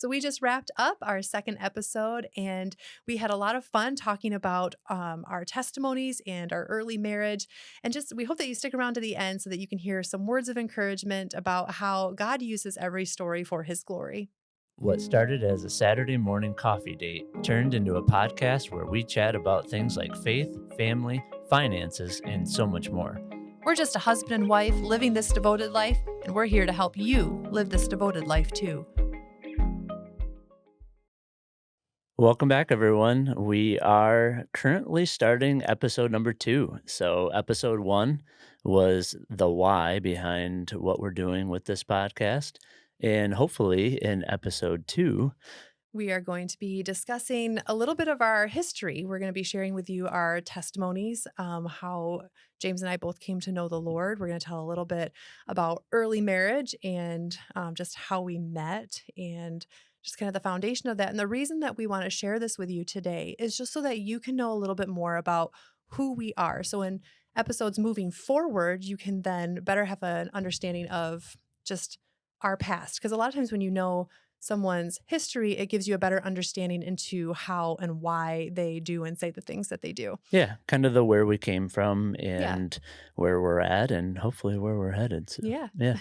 So we just wrapped up our second episode, and we had a lot of fun talking about our testimonies and our early marriage. And just we hope that you stick around to the end so that you can hear some words of encouragement about how God uses every story for his glory. What started as a Saturday morning coffee date turned into a podcast where we chat about things like faith, family, finances, and so much more. We're just a husband and wife living this devoted life, and we're here to help you live this devoted life too. Welcome back, everyone. We are currently starting episode number 2. So, episode 1 was the why behind what we're doing with this podcast. And hopefully, in episode 2, We are going to be discussing a little bit of our history. We're going to be sharing with you our testimonies, how James and I both came to know the Lord. We're going to tell a little bit about early marriage and just how we met and just kind of the foundation of that. And the reason that we want to share this with you today is just so that you can know a little bit more about who we are. So, in episodes moving forward, you can then better have an understanding of just our past. Because a lot of times when you know someone's history, it gives you a better understanding into how and why they do and say the things that they do. yeah, kind of the where we came from Yeah. and where we're at, and hopefully where we're headed. So, Yeah. yeah.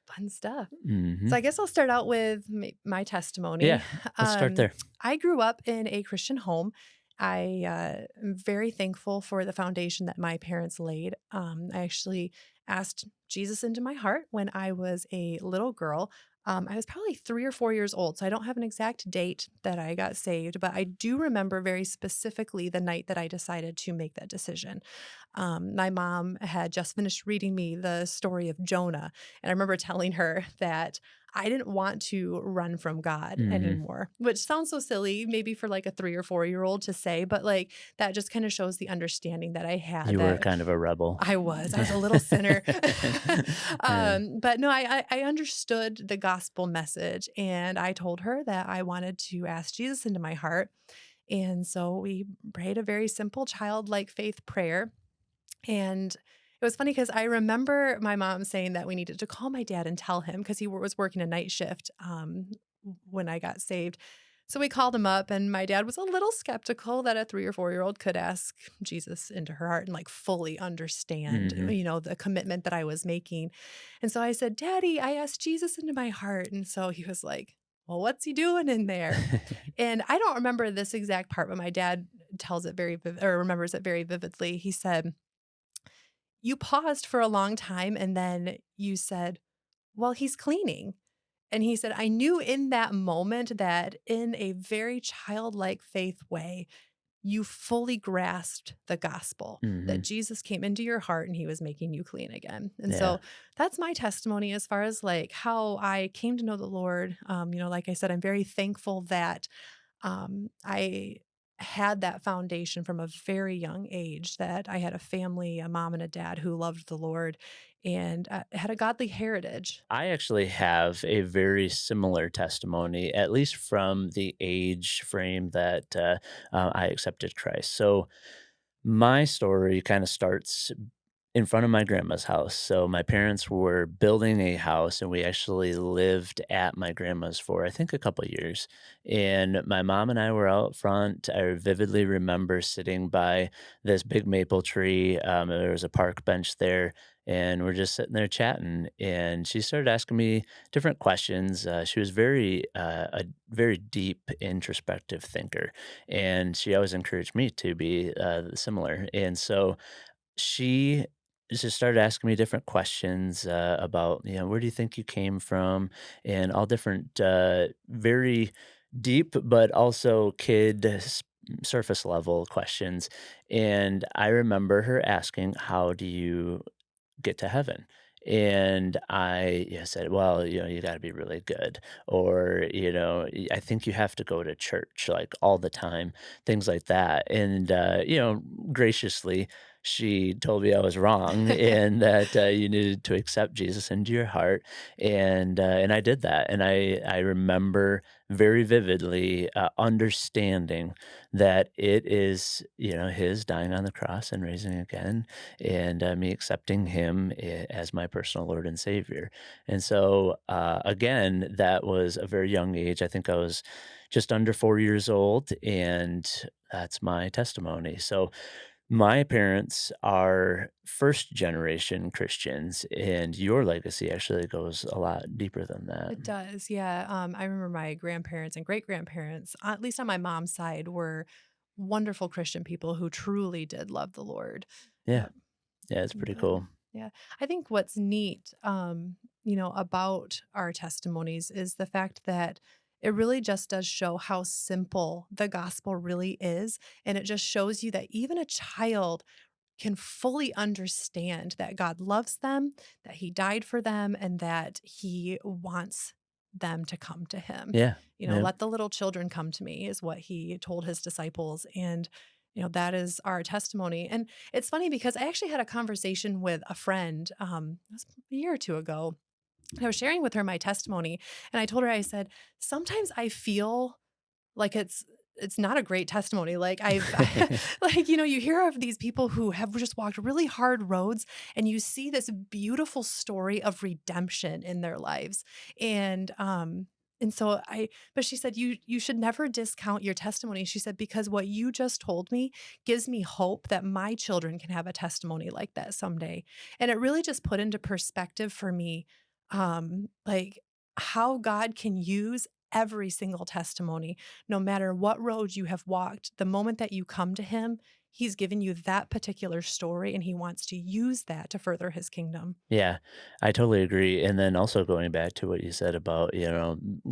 Fun stuff. Hmm. So I guess I'll start out with my testimony. Yeah, let's start there. I grew up in a Christian home. I am very thankful for the foundation that my parents laid. I actually asked Jesus into my heart when I was a little girl. I was probably 3 or 4 years old, so I don't have an exact date that I got saved, but I do remember very specifically the night that I decided to make that decision. My mom had just finished reading me the story of Jonah, and I remember telling her that I didn't want to run from God Hmm. anymore, which sounds so silly, maybe for like a 3 or 4 year old to say, but like that just kind of shows the understanding that I had You were that kind of a rebel. I was a little sinner. Yeah. But no, I understood the gospel message, and I told her that I wanted to ask Jesus into my heart. And so we prayed a very simple childlike faith prayer. And it was funny because I remember my mom saying that we needed to call my dad and tell him because he was working a night shift when I got saved. So we called him up, and my dad was a little skeptical that a 3 or 4 year old could ask Jesus into her heart and like fully understand, Hmm. the commitment that I was making. And so I said, Daddy, I asked Jesus into my heart. And so he was like, well, what's he doing in there? And I don't remember this exact part, but my dad tells it or remembers it very vividly. He said, you paused for a long time and then you said, well, he's cleaning. And he said, I knew in that moment that in a very childlike faith way, you fully grasped the gospel that Hmm. Jesus came into your heart and he was making you clean again. And Yeah. so that's my testimony as far as like how I came to know the Lord. Like I said, I'm very thankful that I had that foundation from a very young age that I had a family, a mom and a dad who loved the Lord and had a godly heritage. I actually have a very similar testimony, at least from the age frame that I accepted Christ. So, my story kind of starts in front of my grandma's house. So my parents were building a house and we actually lived at my grandma's for I think a couple years. And my mom and I were out front. I vividly remember sitting by this big maple tree. There was a park bench there and we're just sitting there chatting and she started asking me different questions. She was a very deep introspective thinker and she always encouraged me to be similar. And so she just started asking me different questions about, where do you think you came from, and all different, very deep, but also surface level questions. And I remember her asking, "How do you get to heaven?" And I said, well, you got to be really good. Or, I think you have to go to church like all the time, things like that. And, graciously, she told me I was wrong and that you needed to accept Jesus into your heart, and I did that, and I remember very vividly understanding that it is His dying on the cross and raising again, and me accepting Him as my personal Lord and Savior. And so again, that was a very young age. I think I was just under 4 years old, and that's my testimony. So my parents are first generation Christians, and your legacy actually goes a lot deeper than that. It does, yeah. I remember my grandparents and great grandparents, at least on my mom's side, were wonderful Christian people who truly did love the Lord. Yeah. Yep. Yeah, it's pretty But cool. yeah, I think what's neat, about our testimonies is the fact that it really just does show how simple the gospel really is. And it just shows you that even a child can fully understand that God loves them, that He died for them, and that He wants them to come to Him. Yeah. Yeah. Let the little children come to me is what He told His disciples. And, that is our testimony. And it's funny because I actually had a conversation with a friend it was a year or two ago. And I was sharing with her my testimony. And I told her, I said, sometimes I feel like it's not a great testimony. Like I've like, you hear of these people who have just walked really hard roads and you see this beautiful story of redemption in their lives. And so but she said, you should never discount your testimony. She said, because what you just told me gives me hope that my children can have a testimony like that someday. And it really just put into perspective for me, like how God can use every single testimony, no matter what road you have walked, the moment that you come to Him, He's given you that particular story and He wants to use that to further His kingdom. Yeah, I totally agree. And then also going back to what you said about,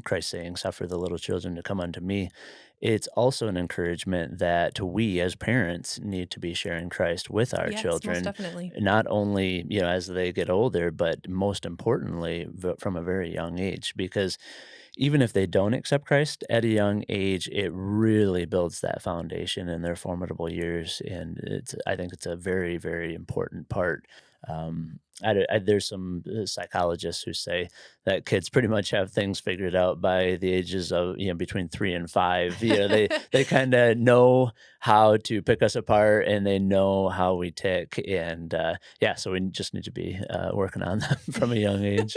Christ saying, suffer the little children to come unto me, it's also an encouragement that we as parents need to be sharing Christ with our Yes, most children, definitely. not only, as they get older, but most importantly, from a very young age, because even if they don't accept Christ at a young age, it really builds that foundation in their formidable years, and I think it's a very, very important part. There's some psychologists who say that kids pretty much have things figured out by the ages of between 3 and 5. They kind of know how to pick us apart, and they know how we tick, and yeah, so we just need to be working on them from a young age.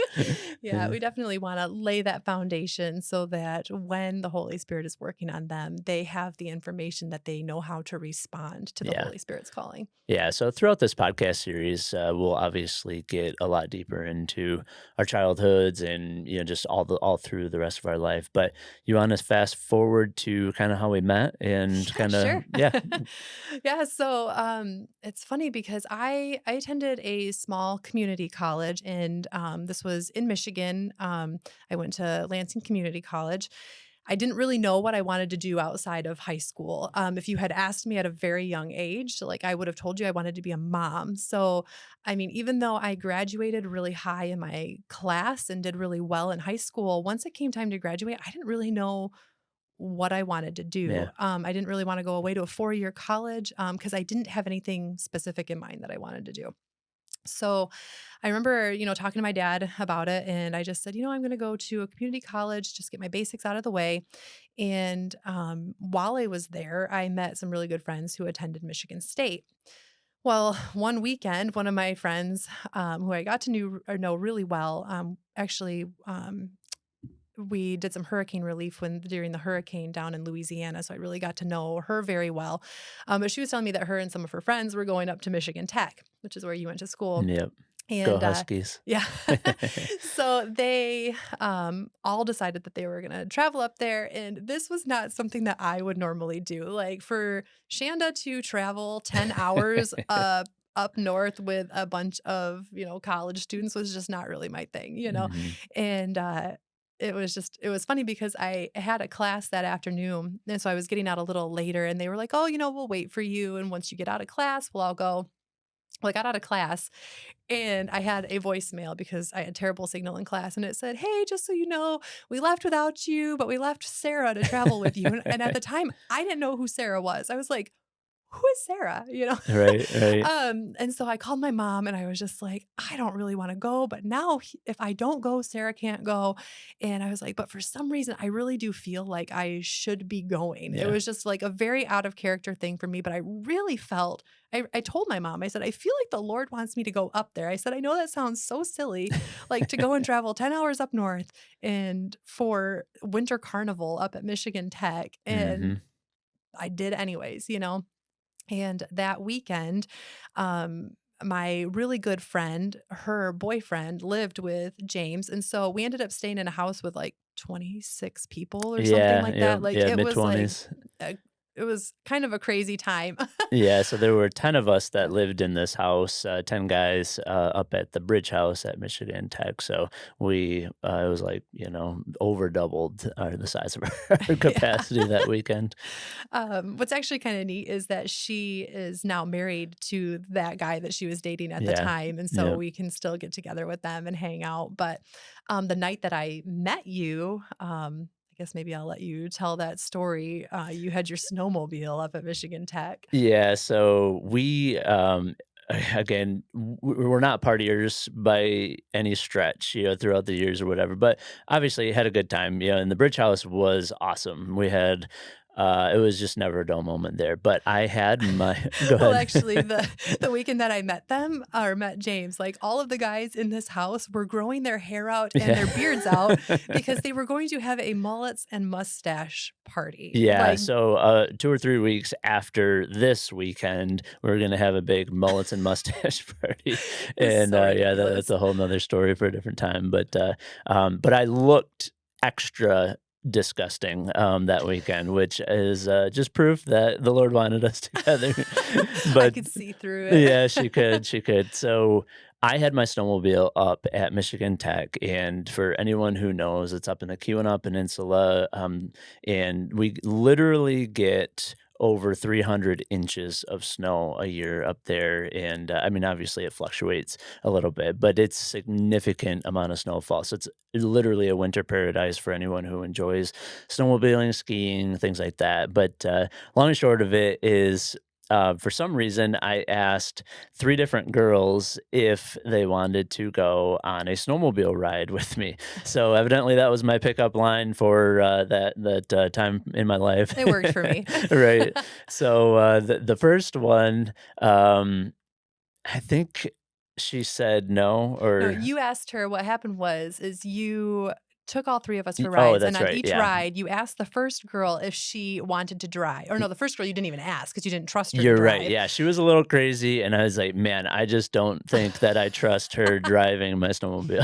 Yeah, Yeah. we definitely want to lay that foundation so that when the Holy Spirit is working on them, they have the information that they know how to respond to the Yeah. Holy Spirit's calling. Yeah, so throughout this podcast series, we'll obviously get a lot deeper into our childhoods and just all through the rest of our life. But you want to fast forward to kind of how we met and Yeah, kind of sure. yeah, Yeah, so it's funny because I attended a small community college, and this was in Michigan. I went to Lansing Community College. I didn't really know what I wanted to do outside of high school. If you had asked me at a very young age, like I would have told you I wanted to be a mom. So, I mean, even though I graduated really high in my class and did really well in high school, once it came time to graduate, I didn't really know what I wanted to do. yeah, I didn't really want to go away to a 4-year college because I didn't have anything specific in mind that I wanted to do. So I remember, talking to my dad about it, and I just said, I'm going to go to a community college, just get my basics out of the way. And while I was there, I met some really good friends who attended Michigan State. Well, one weekend, one of my friends, who I got to know really well, actually, we did some hurricane relief when during the hurricane down in Louisiana, so I really got to know her very well. But she was telling me that her and some of her friends were going up to Michigan Tech, which is where you went to school. yep. Go And Huskies. yeah, so they all decided that they were going to travel up there, and this was not something that I would normally do. Like for Shanda to travel 10 hours up north with a bunch of college students was just not really my thing. Mhm. And it was funny because I had a class that afternoon, and so I was getting out a little later, and they were like, "Oh, we'll wait for you, and once you get out of class, we'll all go." Well, I got out of class and I had a voicemail because I had terrible signal in class, and it said, "Hey, just so you know, we left without you, but we left Sarah to travel with you." And at the time, I didn't know who Sarah was. I was like, who is Sarah? Right, right. And so I called my mom and I was just like, I don't really want to go, but now if I don't go, Sarah can't go. And I was like, but for some reason, I really do feel like I should be going. It Yeah. was just like a very out of character thing for me, but I really felt, I told my mom, I said, I feel like the Lord wants me to go up there. I said, I know that sounds so silly, like to go and travel 10 hours up north and for winter carnival up at Michigan Tech. And Mhm. I did anyways. And that weekend, my really good friend, her boyfriend lived with James. And so we ended up staying in a house with like 26 people or something Yeah, like yep, that. Like yeah, it was like, mid-20s. a, it was kind of a crazy time. Yeah, so there were 10 of us that lived in this house, 10 guys, up at the Bridge House at Michigan Tech, so it was like, over doubled, the size of our Yeah. capacity that weekend. What's actually kind of neat is that she is now married to that guy that she was dating at the Yeah. time. And so Yep. we can still get together with them and hang out. But the night that I met you, I guess maybe I'll let you tell that story. You had your snowmobile up at Michigan Tech. Yeah, so again, we're not partiers by any stretch, throughout the years or whatever, but obviously had a good time, and the Bridge House was awesome. It was just never a dull moment there, but I had my go Well, ahead. actually, the weekend that I met them or met James, like all of the guys in this house were growing their hair out and Yeah. their beards out because they were going to have a mullets and mustache party. Yeah, Like, so, 2 or 3 weeks after this weekend, we're gonna have a big mullets and mustache party, it's and, so yeah, that's ridiculous. a whole 'nother story for a different time, but I looked extra disgusting, that weekend, which is, just proof that the Lord wanted us together, I but could see through it. yeah, she could. So, I had my snowmobile up at Michigan Tech, and for anyone who knows, it's up in the Keweenaw Peninsula, and we literally get over 300 inches of snow a year up there, and, I mean, obviously, it fluctuates a little bit, but it's significant amount of snowfall, so it's literally a winter paradise for anyone who enjoys snowmobiling, skiing, things like that, but, long and short of it is for some reason, I asked 3 different girls if they wanted to go on a snowmobile ride with me. So, evidently, that was my pickup line for, that time in my life. It worked for me. Right. So, the first one, I think she said no No, or you asked her what happened is you took all 3 of us for oh, rides, and that's on right, each yeah. ride, you asked the first girl if she wanted to drive. Or no, the first girl you didn't even ask because you didn't trust her to You're right, drive. yeah, she was a little crazy, and I was like, "Man, I just don't think that I trust her driving my snowmobile."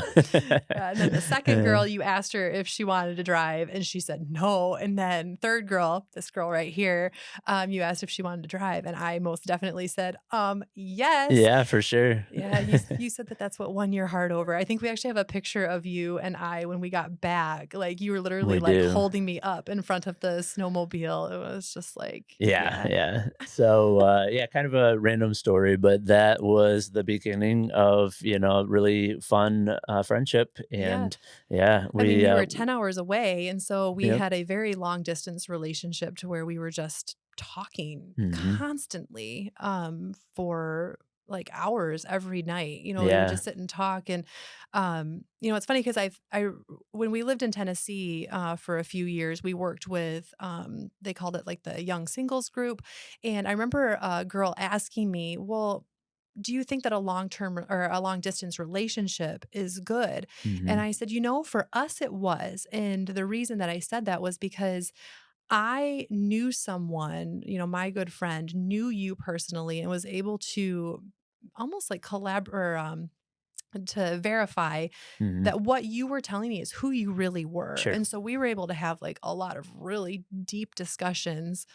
And then the second Uh, girl, you asked her if she wanted to drive, and she said no. And then third girl, this girl right here, you asked if she wanted to drive, and I most definitely said, yes. yeah, for sure. Yeah, you said that that's what won your heart over. I think we actually have a picture of you and I when we got back. Like you were literally We like do. holding me up in front of the snowmobile. It was just like, Yeah, yeah, yeah. So, yeah, kind of a random story, but that was the beginning of, a really fun, friendship, yeah. and yeah, I mean, we, you were 10 hours away, and so we yep. had a very long distance relationship to where we were just talking Mhm. constantly, for, like, hours every night. We would Yeah. just sit and talk, and, it's funny because when we lived in Tennessee, for a few years, we worked with, they called it, like, the young singles group, and I remember a girl asking me, "Well, do you think that a long-term or a long distance relationship is good?" And Mhm. I said, for us it was. And the reason that I said that was because I knew someone, my good friend knew you personally and was able to almost like to verify Mhm. that what you were telling me is who you really were. Sure. And so we were able to have like a lot of really deep discussions.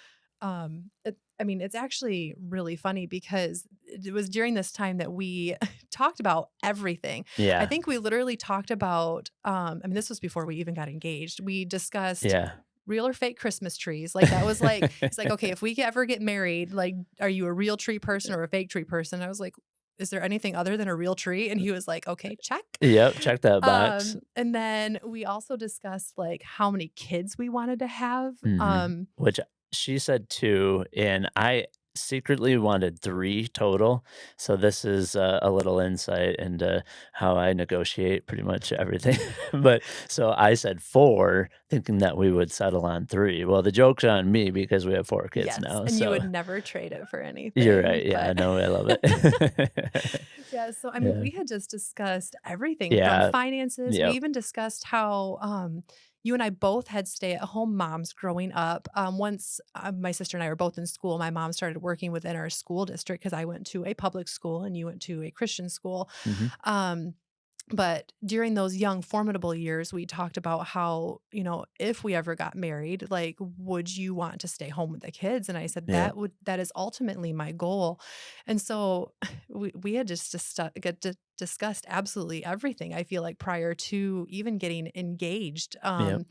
I mean, it's actually really funny because it was during this time that we talked about everything. I Yeah. think we literally talked about, I mean, this was before we even got engaged. We discussed Yeah. real or fake Christmas trees. Like that was like, it's like, okay, if we ever get married, like, are you a real tree person or a fake tree person? I was like, is there anything other than a real tree? And he was like, okay, check. Yep, check that box. And then we also discussed like how many kids we wanted to have. Mhm. Which she said too, and secretly wanted 3 total, so this is a little insight into how I negotiate pretty much everything. But so I said 4, thinking that we would settle on 3. Well, the joke's on me because we have 4 kids Yes, now, and you so would never trade it for you're anything, right, yeah, I but know, I love it. yeah, so I mean, Yeah. we had just discussed everything from Yeah, finances. We yep, even discussed how you and I both had stay-at-home moms growing up. Once my sister and I were both in school, my mom started working within our school district because I went to a public school and you went to a Christian school. mhm, Um, but during those young formidable years, we talked about how, if we ever got married, like, would you want to stay home with the kids? And I said yep. that is ultimately my goal. And so we had just discussed absolutely everything. I feel like prior to even getting engaged. Yep.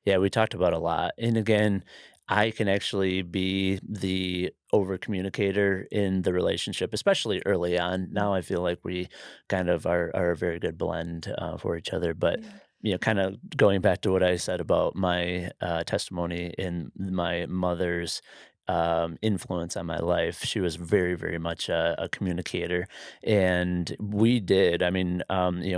Yeah, we talked about a lot. And again, I can actually be the over communicator in the relationship, especially early on. Mm, Now I feel like we kind of are a very good blend for each other. But, yeah. kind of going back to what I said about my testimony in my mother's influence on my life, she was very, very much a communicator. And we did, I mean,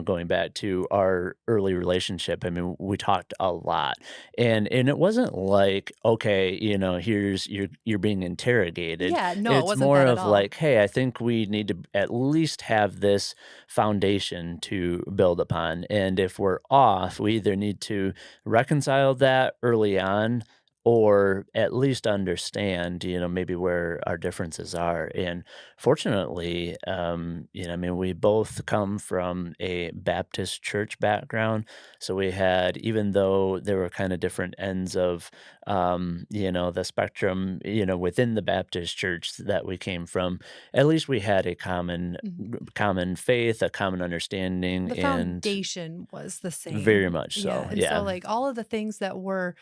going back to our early relationship, I mean, we talked a lot and it wasn't like, okay, here's you're being interrogated. Yeah, no, it It's wasn't more that at of all. like, hey, I think we need to at least have this foundation to build upon. And if we're off, we either need to reconcile that early on or at least understand, maybe where our differences are. And fortunately, I mean, we both come from a Baptist church background. So we had, even though there were kind of different ends of, the spectrum, within the Baptist church that we came from, at least we had a Mhm. common faith, a common understanding, The and foundation was the very same. much Yeah, so. and so, Yeah. like, all of the things that were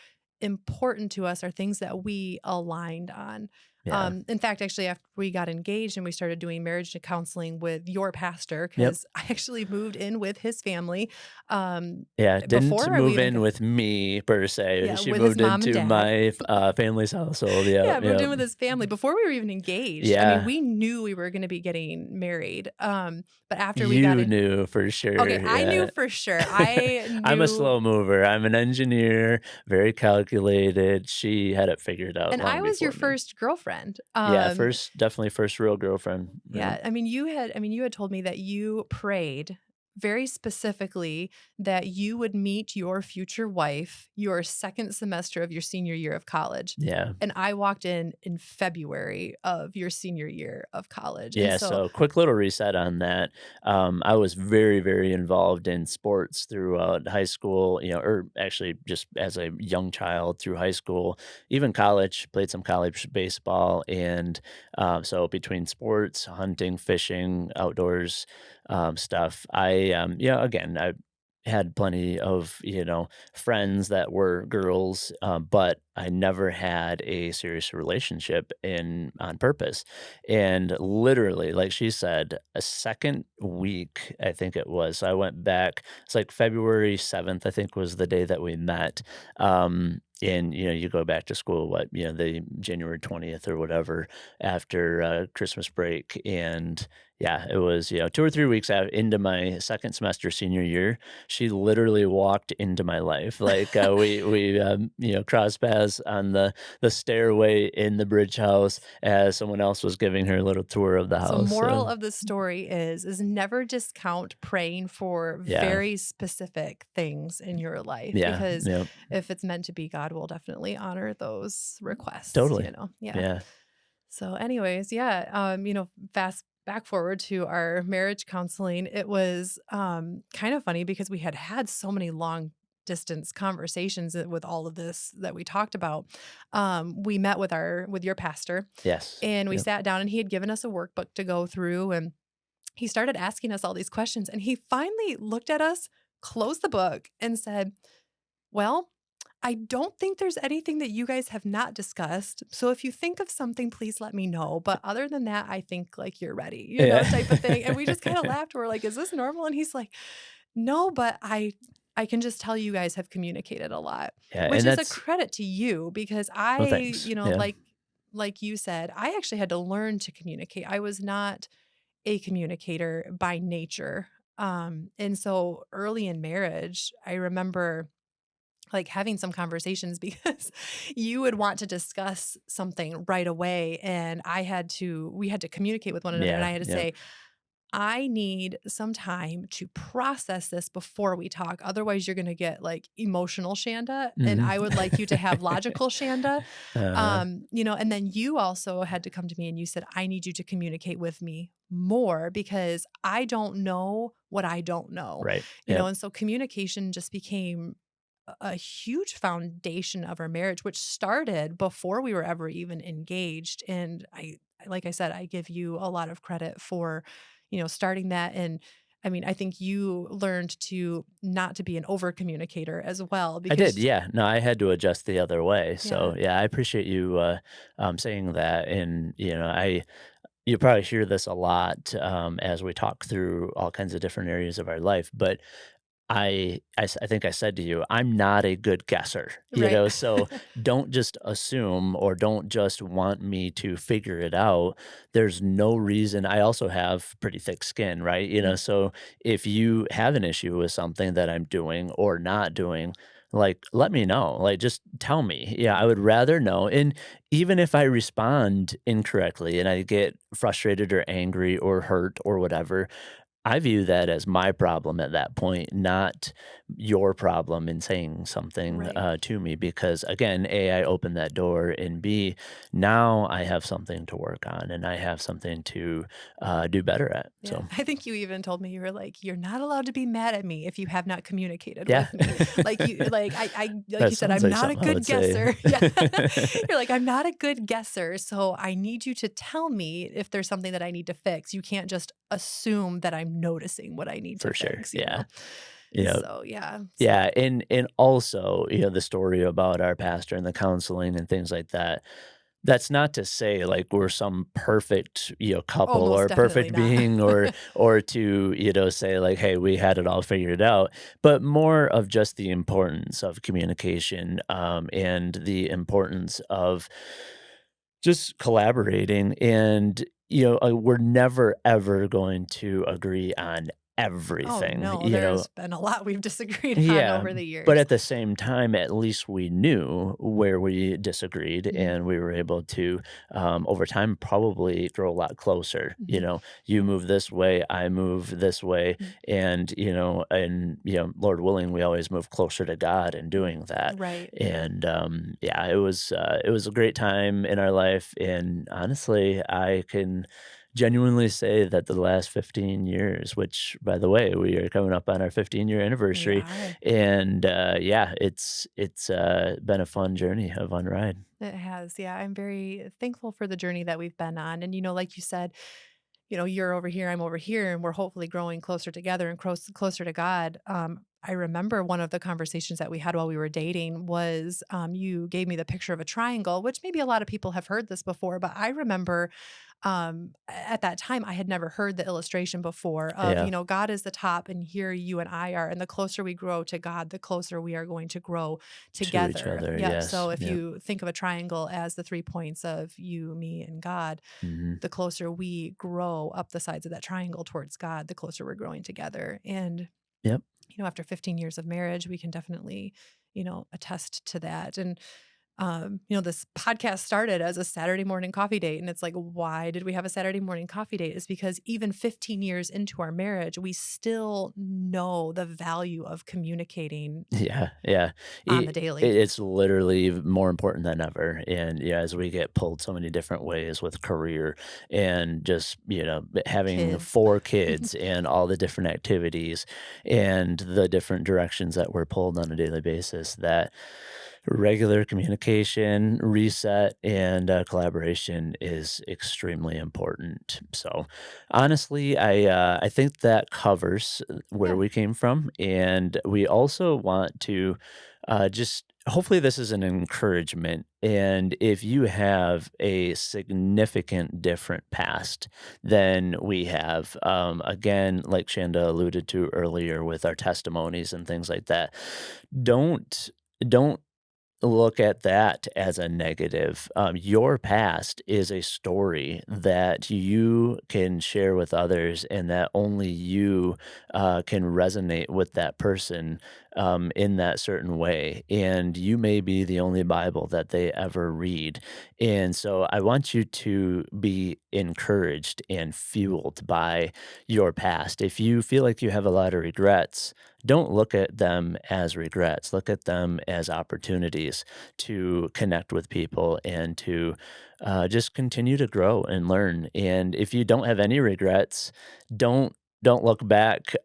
important to us are things that we aligned on. Yeah. In fact, actually, after we got engaged and we started doing marriage counseling with your pastor, Yep. because I actually moved in with his family, Yeah, didn't before we move even in got with me per se. yeah, She with his moved mom and into dad. my family's household. Yeah, Yep, moved yep. in with his family before we were even engaged. I mean, Yeah, we knew we were gonna be getting married, but after we got you in knew for okay, sure. I knew Yeah. for sure. I I'm a knew slow mover. I'm an engineer, very calculated. She had it figured out and I long was your before me. first girlfriend. Yeah, definitely first real girlfriend. Yep. Yeah, I mean, you had told me that you prayed very specifically that you would meet your future wife your second semester of your senior year of college. Yeah. And I walked in February of your senior year of college. And Yeah, so so quick little reset on that. I was very, very involved in sports throughout high school, or actually just as a young child through high school, even college, played some college baseball. And so between sports, hunting, fishing, outdoors stuff, again, I had plenty of, friends that were girls, but I never had a serious relationship in on purpose. And literally, like she said, a second week, I think it was. So I went back. It's like February 7th, I think was the day that we met. And you go back to school, the January 20th or whatever after Christmas break. And yeah, it was, 2 or 3 weeks out into my second semester senior year. She literally walked into my life. Like we crossed paths on the stairway in the bridge house as someone else was giving her a little tour of the so house, moral so of the story is never discount praying for yeah, very specific things in your life yeah, because yep, if it's meant to be, God will definitely honor those requests, totally. Yeah. Yeah, So anyways, yeah, fast back forward to our marriage counseling, it was kind of funny because we had had so many long distance conversations with all of this that we talked about. We met with your pastor yes, and we yep. sat down and he had given us a workbook to go through and he started asking us all these questions and he finally looked at us, closed the book and said, "Well, I don't think there's anything that you guys have not discussed. So if you think of something, please let me know. But other than that, I think like you're ready, Yeah. type of thing." And we just kind of laughed. We're like, "Is this normal?" And he's like, "No, but I can just tell you guys have communicated a lot," Yeah, which and is a that's credit to you because well, thanks, yeah. like like you said, I actually had to learn to communicate. I was not a communicator by nature. And so early in marriage, I remember like having some conversations because you would want to discuss something right away and we had to communicate with one another and Yeah, I had to yeah. say I need some time to process this before we talk. Otherwise, you're going to get like emotional Shanda. And Mhm. I would like you to have logical Shanda. Uh-huh. And then you also had to come to me and you said, I need you to communicate with me more because I don't know what I don't know. Right. Yep. And so communication just became a huge foundation of our marriage, which started before we were ever even engaged. And like I said, I give you a lot of credit for, starting that. And I mean, I think you learned to not to be an over communicator as well, I did, because yeah. No, I had to adjust the other way. yeah, So, yeah, I appreciate you, saying that, and, you probably hear this a lot, as we talk through all kinds of different areas of our life, but I think I said to you, I'm not a good guesser, right. so don't just assume or don't just want me to figure it out. There's no reason. I also have pretty thick skin, right? Mm, So if you have an issue with something that I'm doing or not doing, like, let me know. Like, just tell me. Yeah, I right, would rather know. And even if I respond incorrectly and I get frustrated or angry or hurt or whatever, I view that as my problem at that point, not your problem in saying something right. to me. Because again, A, I opened that door, and B, now I have something to work on and I have something to do better at. Yeah, So, I think you even told me, you were like, "You're not allowed to be mad at me if you have not communicated yeah, with me." Like you that said, sounds "I'm like not a something I good would say. guesser." Yeah. You're like, "I'm not a good guesser, so I need you to tell me if there's something that I need to fix. You can't just assume that I'm noticing what I need to For sure. fix," you Yeah. know? You know, So, yeah. So yeah. And also, the story about our pastor and the counseling and things like that. That's not to say, like, we're some perfect, couple almost or definitely perfect not. being or to, say, like, "Hey, we had it all figured out," but more of just the importance of communication, and the importance of just collaborating and, we're never ever going to agree on Oh, everything, no, there's been a lot we've disagreed on yeah, over the but years. at the same time, at least we knew where we disagreed, Mhm, and we were able to, over time, probably grow a lot closer. mhm, You move this way, I move this way, mm, and Lord willing, we always move closer to God in mm. doing that. Right. And yeah, it was a great time in our life, and honestly, I can genuinely say that the last 15 years, which, by the way, we are coming up on our 15-year We anniversary, are. and yeah, it's been a fun journey, a fun ride. It has. Yeah, I'm very thankful for the journey that we've been on. And, like you said, you're over here, I'm over here, and we're hopefully growing closer together and closer to God. I remember one of the conversations that we had while we were dating was you gave me the picture of a triangle, which maybe a lot of people have heard this before, but I remember at that time I had never heard the illustration before of, Yeah, God is the top and here you and I are. And the closer we grow to God, the closer we are going to grow to each together. other, Yep. yes, So if yep, you think of a triangle as the 3 points of you, me, and God, mhm, the closer we grow up the sides of that triangle towards God, the closer we're growing together. And, yep. after 15 years of marriage, we can definitely, attest to that. And, this podcast started as a Saturday morning coffee date. And it's like, why did we have a Saturday morning coffee date? Is because even 15 years into our marriage, we still know the value of communicating Yeah, yeah. on the It daily. it's literally more important than ever, and, yeah, as we get pulled so many different ways with career and just, having Kids. 4 kids and all the different activities and the different directions that we're pulled on a daily basis, that regular communication, reset, and collaboration is extremely important. So, honestly, I think that covers where Yeah. we came from, and we also want to just hopefully this is an encouragement. And if you have a significant different past than we have, again, like Shanda alluded to earlier with our testimonies and things like that, don't don't look at that as a negative. Your past is a story that you can share with others, and that only you can resonate with that person in that certain way. And you may be the only Bible that they ever read. And so I want you to be encouraged and fueled by your past. If you feel like you have a lot of regrets, don't look at them as regrets. Look at them as opportunities to connect with people and to just continue to grow and learn. And if you don't have any regrets, don't don't look back,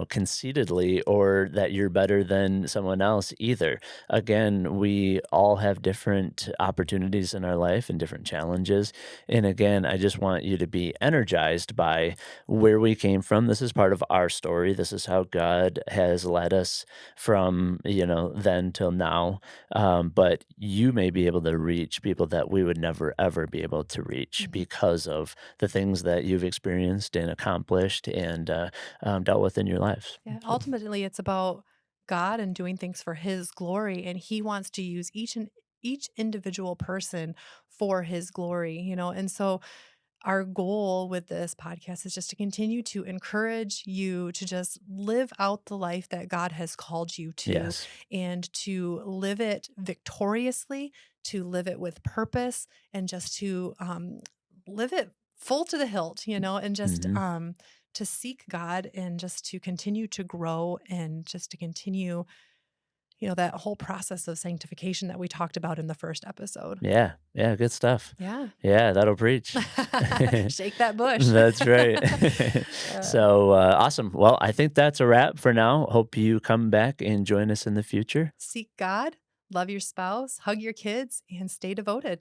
conceitedly, or that you're better than someone else either. Again, we all have different opportunities in our life and different challenges. And again, I just want you to be energized by where we came from. This is part of our story. This is how God has led us from, then till now. But you may be able to reach people that we would never, ever be able to reach Mhm. because of the things that you've experienced and accomplished and dealt with in your lives. Yeah, So, ultimately, it's about God and doing things for His glory, and He wants to use each individual person for His glory, and so our goal with this podcast is just to continue to encourage you to just live out the life that God has called you to, yes. and to live it victoriously, to live it with purpose, and just to live it full to the hilt, and just Hmm. to seek God and just to continue to grow and just to continue, that whole process of sanctification that we talked about in the first episode. Yeah. Yeah. Good stuff. Yeah. Yeah. That'll preach. Shake that bush. That's right. Uh, So awesome. Well, I think that's a wrap for now. Hope you come back and join us in the future. Seek God, love your spouse, hug your kids, and stay devoted.